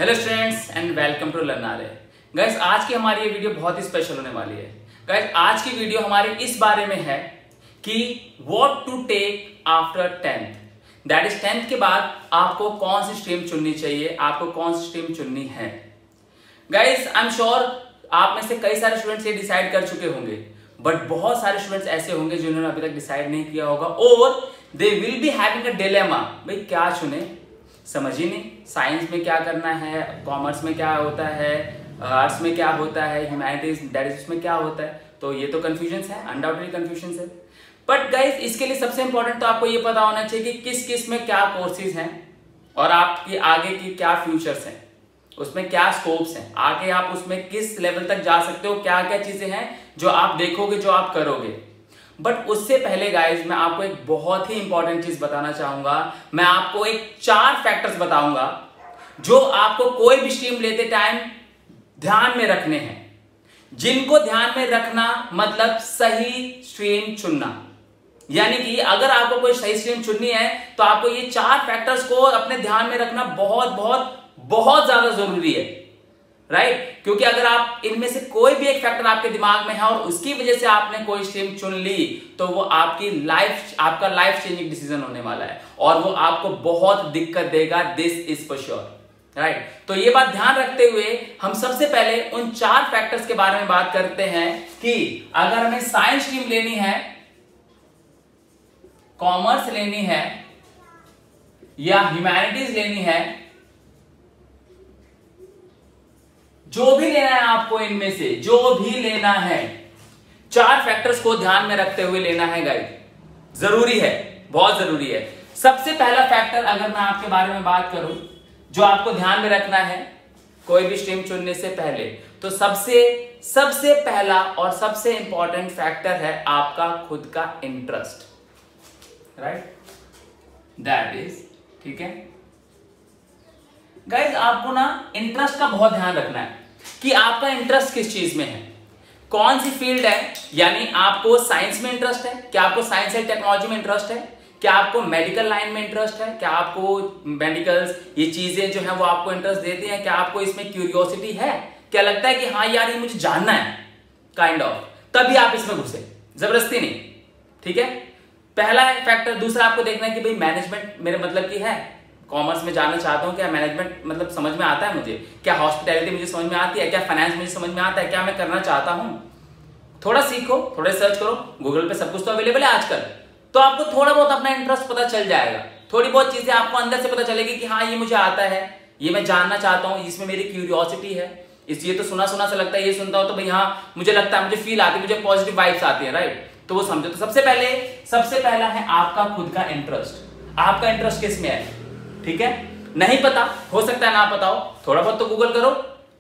Hello students and welcome to Learnalay. Guys आज की हमारी ये वीडियो बहुत ही स्पेशल होने वाली है। गाइस आज की वीडियो हमारे इस बारे में है कि what to take after 10th, that is 10th के बाद आपको कौन सी स्ट्रीम चुननी चाहिए, आपको कौन सी स्ट्रीम चुननी है। गाइस आई एम श्योर आप में से कई सारे स्टूडेंट्स ये डिसाइड कर चुके होंगे, बट बहुत सारे स्टूडेंट्स ऐसे होंगे जिन्होंने अभी तक डिसाइड नहीं किया होगा और they will be having a dilemma, भाई क्या चुने, समझ ही नहीं। साइंस में क्या करना है, कॉमर्स में क्या होता है, आर्ट्स में क्या होता है, ह्यूमैनिटीज दैट इज में क्या होता है। तो ये तो कंफ्यूजन है, अनडाउटेडली कंफ्यूजन है। बट गाइस इसके लिए सबसे इंपॉर्टेंट तो आपको ये पता होना चाहिए कि किस किस में क्या कोर्सेज हैं और आपकी आगे की क्या फ्यूचर्स हैं, उसमें क्या स्कोप्स हैं, आगे आप उसमें किस लेवल तक जा सकते हो, क्या क्या चीजें हैं जो आप देखोगे, जो आप करोगे। बट उससे पहले गाइज मैं आपको एक बहुत ही इंपॉर्टेंट चीज बताना चाहूंगा। मैं आपको एक 4 फैक्टर्स बताऊंगा जो आपको कोई भी स्ट्रीम लेते टाइम ध्यान में रखने हैं, जिनको ध्यान में रखना मतलब सही स्ट्रीम चुनना। यानी कि अगर आपको कोई सही स्ट्रीम चुननी है तो आपको ये 4 फैक्टर्स को अपने ध्यान में रखना बहुत बहुत बहुत ज्यादा जरूरी है, राइट? क्योंकि अगर आप इनमें से कोई भी एक फैक्टर आपके दिमाग में है और उसकी वजह से आपने कोई स्ट्रीम चुन ली तो वो आपका लाइफ चेंजिंग डिसीजन होने वाला है और वो आपको बहुत दिक्कत देगा, this is for sure, right? तो ये बात ध्यान रखते हुए हम सबसे पहले उन 4 फैक्टर्स के बारे में बात करते हैं कि अगर हमें साइंस स्ट्रीम लेनी है, कॉमर्स लेनी है या ह्यूमैनिटीज लेनी है, जो भी लेना है आपको, इनमें से जो भी लेना है, 4 फैक्टर्स को ध्यान में रखते हुए लेना है गाइस, जरूरी है, बहुत जरूरी है। सबसे पहला फैक्टर अगर मैं आपके बारे में बात करूं जो आपको ध्यान में रखना है कोई भी स्ट्रीम चुनने से पहले, तो सबसे पहला और सबसे इंपॉर्टेंट फैक्टर है आपका खुद का इंटरेस्ट, राइट? दैट इज, ठीक है गाइस, आपको ना इंटरेस्ट का बहुत ध्यान रखना है कि आपका इंटरेस्ट किस चीज में है, कौन सी फील्ड है। यानी आपको साइंस में इंटरेस्ट है, क्या आपको साइंस एंड टेक्नोलॉजी में इंटरेस्ट है, क्या आपको मेडिकल लाइन में इंटरेस्ट है, क्या आपको मेडिकल्स ये चीजें जो है वो आपको इंटरेस्ट देती हैं, क्या आपको इसमें क्यूरियोसिटी है, क्या लगता है कि हाँ यार ये मुझे जानना है, काइंड ऑफ, तभी आप इसमें घुसे, जबरदस्ती नहीं, ठीक है? पहला फैक्टर। दूसरा आपको देखना है कि भाई मैनेजमेंट मेरे मतलब की है, कॉमर्स में जाना चाहता हूं, क्या मैनेजमेंट मतलब समझ में आता है मुझे, क्या हॉस्पिटैलिटी मुझे समझ में आती है, क्या फाइनेंस मुझे समझ में आता है, क्या मैं करना चाहता हूं। थोड़ा सीखो, थोड़ा सर्च करो, गूगल पे सब कुछ तो अवेलेबल है आजकल, तो आपको थोड़ा बहुत अपना इंटरेस्ट पता चल जाएगा, थोड़ी बहुत चीजें आपको अंदर से पता चलेगी कि हाँ ये मुझे आता है, ये मैं जानना चाहता हूँ, इसमें मेरी क्यूरियोसिटी है, इसलिए तो सुना सुना सा लगता है, ये सुनता हूं तो भाई हाँ मुझे लगता है, मुझे फील आती है, मुझे पॉजिटिव वाइब्स आती है, राइट? तो वो समझो। तो सबसे पहला है आपका खुद का इंटरेस्ट। आपका इंटरेस्ट किस में है, ठीक है? नहीं पता, हो सकता है ना पता हो, थोड़ा बहुत तो गूगल करो,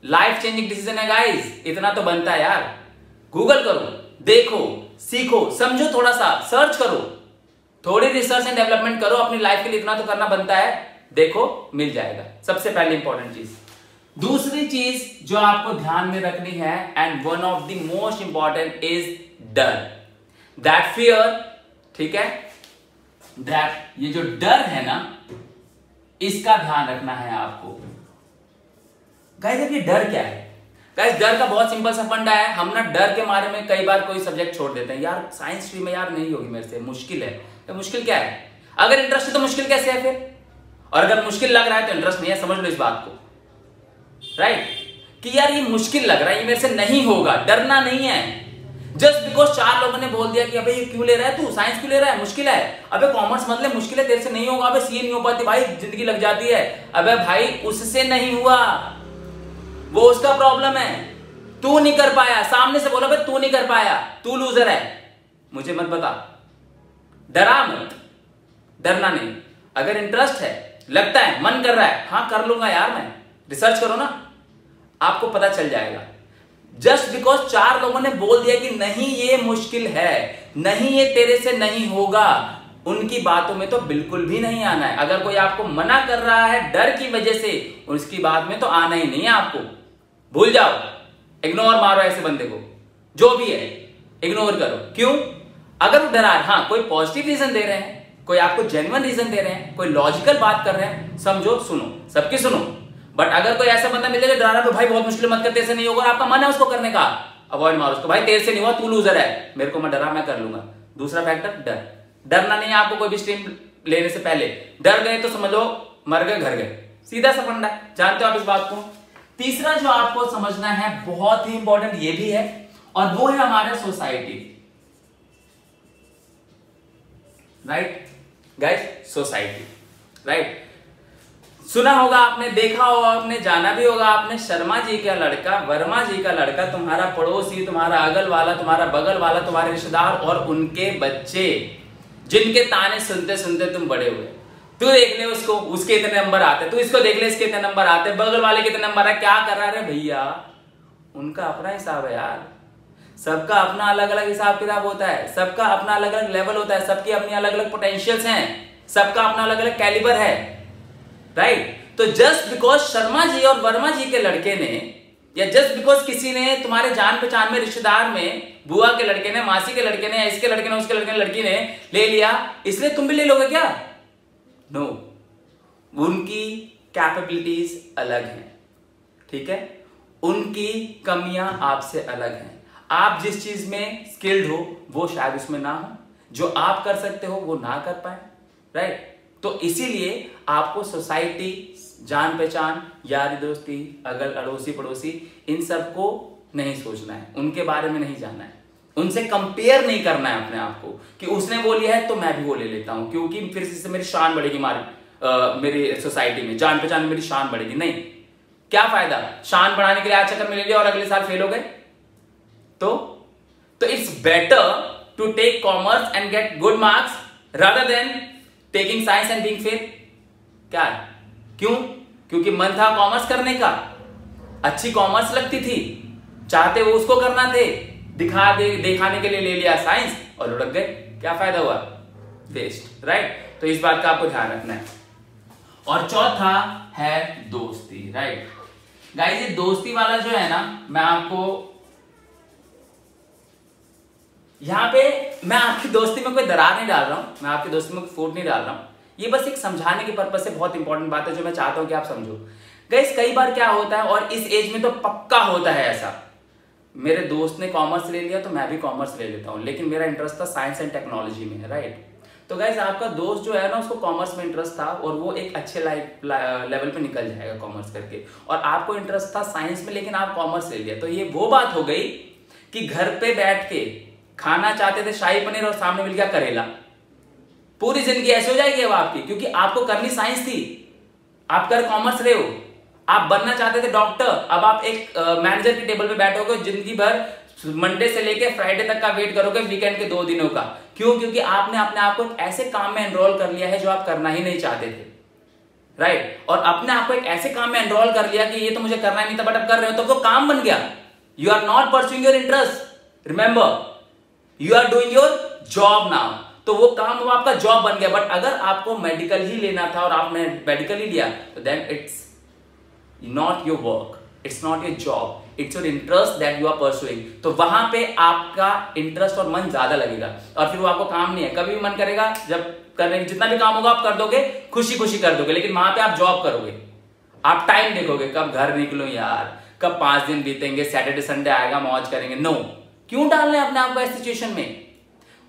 लाइफ चेंजिंग डिसीजन है गाइस, इतना तो बनता है यार। गूगल करो, देखो, सीखो, समझो, थोड़ा सा सर्च करो, थोड़ी रिसर्च एंड डेवलपमेंट करो अपनी लाइफ के लिए, इतना तो करना बनता है, देखो मिल जाएगा। सबसे पहले इंपॉर्टेंट चीज। दूसरी चीज जो आपको ध्यान में रखनी है and one of the most important is डर, दैट फियर, ठीक है? दैट ये जो डर है ना, इसका ध्यान रखना है आपको। गाइस देखिए डर क्या है। गाइस डर का बहुत सिंपल सा फंडा है। हम ना डर के मारे में कई बार कोई सब्जेक्ट छोड़ देते हैं, यार साइंस स्ट्रीम में यार नहीं होगी मेरे से, मुश्किल है। तो मुश्किल क्या है? अगर इंटरेस्ट है तो मुश्किल कैसे है फिर? और अगर मुश्किल लग रहा है तो इंटरेस्ट नहीं है, समझ लो इस बात को, राइट? कि यार ये मुश्किल लग रहा है, ये मेरे से नहीं होगा, डरना नहीं है। जस्ट बिकॉज 4 लोगों ने बोल दिया कि अबे ये क्यों ले रहा है तू, साइंस क्यों ले रहा है, मुश्किल है, अबे कॉमर्स मत ले, मुश्किल है, तेरे से नहीं होगा, अबे सीए नहीं हो पाती भाई, जिंदगी लग जाती है, अबे भाई उससे नहीं हुआ, वो उसका प्रॉब्लम है, तू नहीं कर पाया, सामने से बोला भाई तू नहीं कर पाया, तू लूजर है, मुझे मत बता, डरा मत, डरना नहीं। अगर इंटरेस्ट है, लगता है, मन कर रहा है, हाँ कर लूंगा यार मैं, रिसर्च करो ना, आपको पता चल जाएगा। जस्ट बिकॉज 4 लोगों ने बोल दिया कि नहीं ये मुश्किल है, नहीं ये तेरे से नहीं होगा, उनकी बातों में तो बिल्कुल भी नहीं आना है। अगर कोई आपको मना कर रहा है डर की वजह से, उसकी बात में तो आना ही नहीं है आपको, भूल जाओ, इग्नोर मारो ऐसे बंदे को, जो भी है इग्नोर करो। क्यों? अगर वो डरा, हाँ कोई पॉजिटिव रीजन दे रहे हैं, कोई आपको जेन्युइन रीजन दे रहे हैं, कोई लॉजिकल बात कर रहे हैं, समझो, सुनो, सबकी सुनो, बट अगर कोई ऐसा बंदा मिले जो डरा रहा है भाई बहुत मुश्किल मत कर, तेरे से नहीं होगा और आपका मन है उसको करने का, अवॉइड मारो उसको, भाई तेरे से नहीं हुआ, तू लूजर है, मेरे को मैं डरा, मैं कर लूंगा। दूसरा फैक्टर डर, डरना नहीं है आपको कोई भी स्ट्रीम लेने से पहले। डर गए तो समझ लो मर गए घर गए, सीधा सा फंडा है, जानते हो आप इस बात को। तीसरा जो आपको समझना है बहुत ही इंपॉर्टेंट ये भी है, और वो है हमारे society, right guys, society, right. सुना होगा आपने, देखा होगा आपने, जाना भी होगा आपने, शर्मा जी का लड़का, वर्मा जी का लड़का, तुम्हारा पड़ोसी, तुम्हारा अगल वाला, तुम्हारा बगल वाला, तुम्हारे रिश्तेदार और उनके बच्चे जिनके ताने सुनते सुनते तुम बड़े हुए। तू देख ले उसको, उसके इतने नंबर आते, तू इसको देख ले, इसके इतने नंबर आते, बगल वाले के इतने नंबर है, क्या कर रहा है भैया, उनका अपना हिसाब है यार, सबका अपना अलग अलग हिसाब किताब होता है, सबका अपना अलग अलग लेवल होता है, सबकी अपनी अलग अलग पोटेंशियल्स हैं, सबका अपना अलग अलग कैलिबर है, राइट। तो जस्ट बिकॉज शर्मा जी और वर्मा जी के लड़के ने, या जस्ट बिकॉज किसी ने तुम्हारे जान पहचान में, रिश्तेदार में, बुआ के लड़के ने, मासी के लड़के ने, इसके लड़के ने, उसके लड़के ने, लड़की ने ले लिया, इसलिए तुम भी ले लोगे क्या? नो, उनकी कैपेबिलिटीज अलग हैं, ठीक है, उनकी कमियां आपसे अलग हैं। आप जिस चीज में स्किल्ड हो वो शायद उसमें ना हो, जो आप कर सकते हो वो ना कर पाए, राइट। तो इसीलिए आपको सोसाइटी, जान पहचान, यारी दोस्ती, अगल अड़ोसी पड़ोसी, इन सबको नहीं सोचना है, उनके बारे में नहीं जानना है, उनसे कंपेयर नहीं करना है अपने आप को कि उसने वो लिया है तो मैं भी वो ले लेता हूं, क्योंकि फिर इससे मेरी शान बढ़ेगी, मेरी सोसाइटी में, जान पहचान में मेरी शान बढ़ेगी। नहीं, क्या फायदा, शान बढ़ाने के लिए आज चक्कर में ले लिया और अगले साल फेल हो गए। तो it's better to take commerce and get good marks rather than taking science and being fail. क्या है, क्यों? क्योंकि मन था कॉमर्स करने का, अच्छी कॉमर्स लगती थी, चाहते वो उसको करना थे, दिखाने के लिए ले लिया साइंस और लुढ़क गए, क्या फायदा हुआ, वेस्ट, राइट। तो इस बात का आपको ध्यान रखना है। और चौथा है दोस्ती, राइट गाइस। ये दोस्ती वाला जो है ना, मैं आपको यहां पे, मैं आपकी दोस्ती में कोई दरार नहीं डाल रहा हूं, मैं आपकी दोस्ती में कोई फूट नहीं डाल रहा हूं, ये बस एक समझाने के पर्पज से बहुत इंपॉर्टेंट बात है जो मैं चाहता हूं कि आप समझो। गाइस कई बार क्या होता है, और इस एज में तो पक्का होता है ऐसा, मेरे दोस्त ने कॉमर्स ले लिया तो मैं भी कॉमर्स ले लेता हूं, लेकिन मेरा इंटरेस्ट था साइंस एंड टेक्नोलॉजी में, राइट। तो गाइस आपका दोस्त जो है ना, उसको कॉमर्स में इंटरेस्ट था और वो एक अच्छे लेवल पे निकल जाएगा कॉमर्स करके, और आपको इंटरेस्ट था साइंस में लेकिन आप कॉमर्स ले लिया। तो ये वो बात हो गई कि घर पे बैठ के खाना चाहते थे शाही पनीर और सामने मिल गया करेला, पूरी जिंदगी ऐसे हो जाएगी अब आपकी, क्योंकि आपको करनी साइंस थी, आप कर कॉमर्स रहे हो। आप बनना चाहते थे डॉक्टर, अब आप एक मैनेजर की टेबल पे बैठोगे, जिंदगी भर मंडे से लेके फ्राइडे तक का वेट करोगे वीकेंड के 2 दिनों का। क्यों? क्योंकि आपने अपने आप को एक ऐसे काम में एनरोल कर लिया है जो आप करना ही नहीं चाहते थे, राइट। और अपने आप को एक ऐसे काम में एनरोल कर लिया कि ये तो मुझे करना ही नहीं था, बट अब कर रहे हो तो वो काम बन गया। You are not pursuing your interest, remember you are doing your job now. तो वो काम वो आपका जॉब बन गया। बट अगर आपको मेडिकल ही लेना था और आपने मेडिकल ही लिया, तो then it's not your work, it's not your job, it's your interest that you are pursuing. तो वहां पे आपका इंटरेस्ट और मन ज्यादा लगेगा, और फिर वो आपको काम नहीं है। कभी भी मन करेगा, जब करने जितना भी काम होगा आप कर दोगे, खुशी खुशी कर दोगे, लेकिन वहां पे आप जॉब करोगे, आप टाइम देखोगे, कब घर निकलो यार, कब 5 दिन बीतेंगे, सैटरडे संडे आएगा, मौज करेंगे। नो, क्यों डालना है अपने आप को इस सिचुएशन में?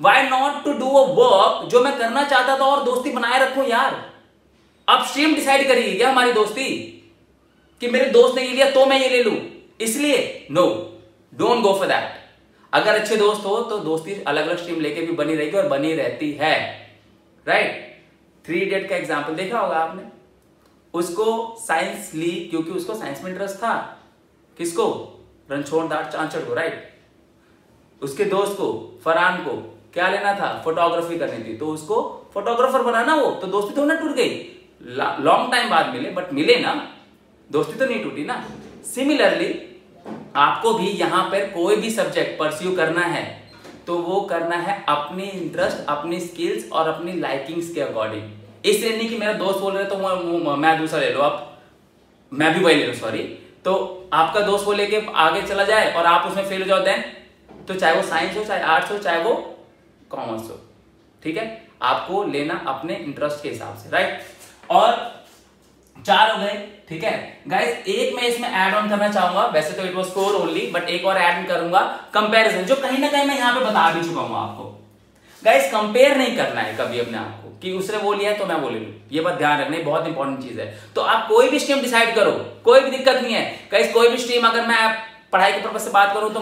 Why not to do a work जो मैं करना चाहता था और दोस्ती बनाए रखूं यार। अब स्ट्रीम डिसाइड करेगी क्या हमारी दोस्ती, कि मेरे दोस्त ने ये लिया तो मैं ये ले लूं, इसलिए no, don't go for that. अगर अच्छे दोस्त हो तो दोस्ती अलग अलग स्ट्रीम लेके भी बनी रहेगी और बनी रहती है, राइट। 3 इडियट का एग्जाम्पल देखा होगा आपने, उसको साइंस ली क्योंकि उसको साइंस में इंटरेस्ट था, किसको? रणछोड़ दास चांचड़ को, राइट। उसके दोस्त को, फरहान को क्या लेना था? फोटोग्राफी करनी थी, तो उसको फोटोग्राफर बनाना। वो तो दोस्ती तो ना टूट गई, लॉन्ग टाइम बाद मिले, बट मिले ना, दोस्ती तो नहीं टूटी ना। सिमिलरली आपको भी यहां पर कोई भी सब्जेक्ट परस्यू करना है तो वो करना है अपनी इंटरेस्ट, अपनी स्किल्स और अपनी लाइकिंग्स के अकॉर्डिंग। इसलिए नहीं कि मेरा दोस्त बोल रहे तो मैं दूसरा ले लो, आप मैं भी वही ले लो, सॉरी। तो आपका दोस्त वो लेके आगे चला जाए और आप उसमें फेल हो जाओ, देन तो चाहे वो साइंस हो, चाहे आर्ट्स हो, चाहे वो कॉमर्स हो, ठीक है। आपको लेना अपने इंटरेस्ट के हिसाब से, राइट। और 4 हो गए, ठीक है गाइस। एक मैं इसमें ऐड ऑन करना चाहूंगा, वैसे तो इट वाज 4 ओनली, बट एक और ऐड करूंगा, कंपैरिजन, जो कहीं ना कहीं मैं यहां पे बता भी चुका हूं आपको। गाइस कंपेयर नहीं करना है कभी अपने आप को कि उसने वो लिया है तो मैं वो ले लूं, ये बात ध्यान रखना, बहुत इंपॉर्टेंट चीज है। तो आप कोई भी स्ट्रीम डिसाइड करो, कोई भी दिक्कत नहीं है गाइस। कोई भी स्ट्रीम, अगर मैं पढ़ाई के पर्पज से बात करूं तो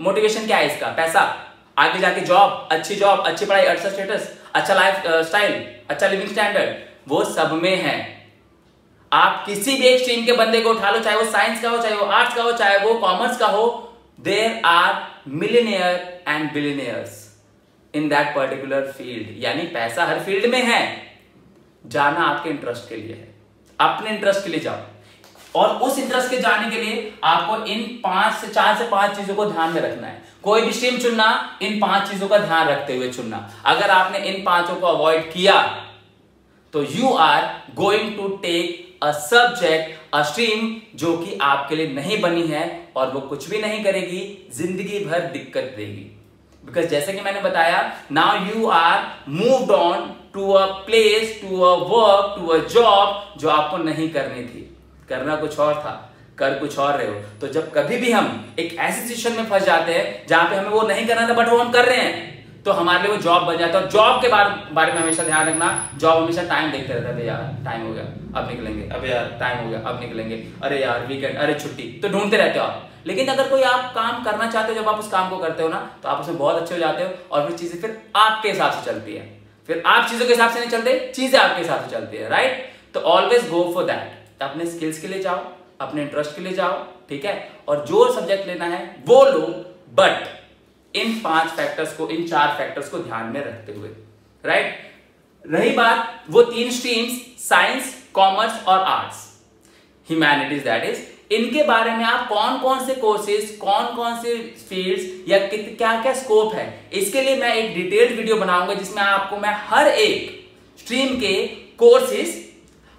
मोटिवेशन क्या है इसका? पैसा, आगे जाके जॉब, अच्छी पढ़ाई, अच्छा स्टेटस, अच्छा लाइफ स्टाइल, अच्छा लिविंग स्टैंडर्ड, वो सब में है। आप किसी भी एक स्ट्रीम के बंदे को उठा लो, चाहे वो साइंस का हो, चाहे वो आर्ट्स का हो, चाहे वो कॉमर्स का हो, there are millionaire and billionaires in that particular field. यानी पैसा हर फील्ड में है, जाना आपके इंटरेस्ट के लिए है, अपने इंटरेस्ट के लिए जाओ। और उस इंटरेस्ट के जाने के लिए आपको इन 4 से 5 चीजों को ध्यान में रखना है। कोई भी स्ट्रीम चुनना, इन 5 चीजों का ध्यान रखते हुए चुनना। अगर आपने इन 5 को अवॉइड किया तो you are going to take a subject, a stream जो कि आपके लिए नहीं बनी है, और वो कुछ भी नहीं करेगी, जिंदगी भर दिक्कत देगी। बिकॉज जैसे कि मैंने बताया, now you are moved on to a place, to a work, to a job जो आपको नहीं करनी थी, करना कुछ और था, कर कुछ और रहे हो। तो जब कभी भी हम एक ऐसी सिचुएशन में फंस जाते हैं जहां पे हमें वो नहीं करना था बट वो हम कर रहे हैं, तो हमारे लिए वो जॉब बन जाता है। और जॉब के बारे में हमेशा ध्यान रखना, जॉब हमेशा टाइम देखते रहता है, यार टाइम हो गया अब निकलेंगे, अबे यार टाइम हो गया अब निकलेंगे, अरे यार वीकेंड, अरे छुट्टी, तो ढूंढते रहते हो आप। लेकिन अगर कोई आप काम करना चाहते हो, जब आप उस काम को करते हो ना, तो आप उसमें बहुत अच्छे हो जाते हो, और फिर चीजें फिर आपके हिसाब से चलती है। फिर आप चीजों के हिसाब से नहीं चलते, चीजें आपके हिसाब से चलती है, राइट। तो ऑलवेज गो फॉर दैट, अपने स्किल्स के लिए जाओ, अपने इंटरेस्ट के लिए जाओ, ठीक है, और जो सब्जेक्ट लेना है वो लो, बट इन 5 फैक्टर्स को, इन 4 फैक्टर्स को ध्यान में रखते हुए, राइट। रही बात वो 3 स्ट्रीम्स, साइंस, कॉमर्स और आर्ट्स, ह्यूमैनिटीज दैट इज, इनके बारे में आप कौन कौन से कोर्सेज, कौन कौन से फील्ड्स या क्या क्या स्कोप है, इसके लिए मैं एक डिटेल्ड वीडियो बनाऊंगा, जिसमें आपको मैं हर एक स्ट्रीम के कोर्सेज,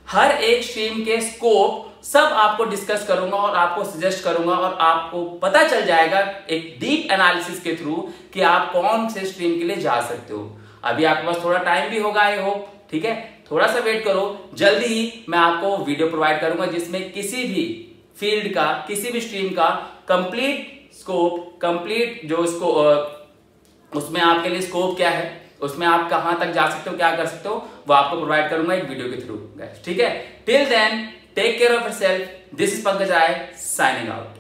हर एक स्ट्रीम के स्कोप सब आपको डिस्कस करूंगा और आपको सजेस्ट करूंगा, और आपको पता चल जाएगा एक डीप एनालिसिस के थ्रू कि आप कौन से स्ट्रीम के लिए जा सकते हो। अभी आपके पास थोड़ा टाइम भी होगा, आई होप, ठीक है, थोड़ा सा वेट करो, जल्दी ही मैं आपको वीडियो प्रोवाइड करूंगा जिसमें किसी भी फील्ड का, किसी भी स्ट्रीम का कंप्लीट स्कोप, कंप्लीट जो इसको उसमें आपके लिए स्कोप क्या है, उसमें आप कहां तक जा सकते हो, क्या कर सकते हो, वो आपको प्रोवाइड करूंगा एक वीडियो के थ्रू, ठीक है। Till then, take care of yourself, this is Pankaj Rai, signing out.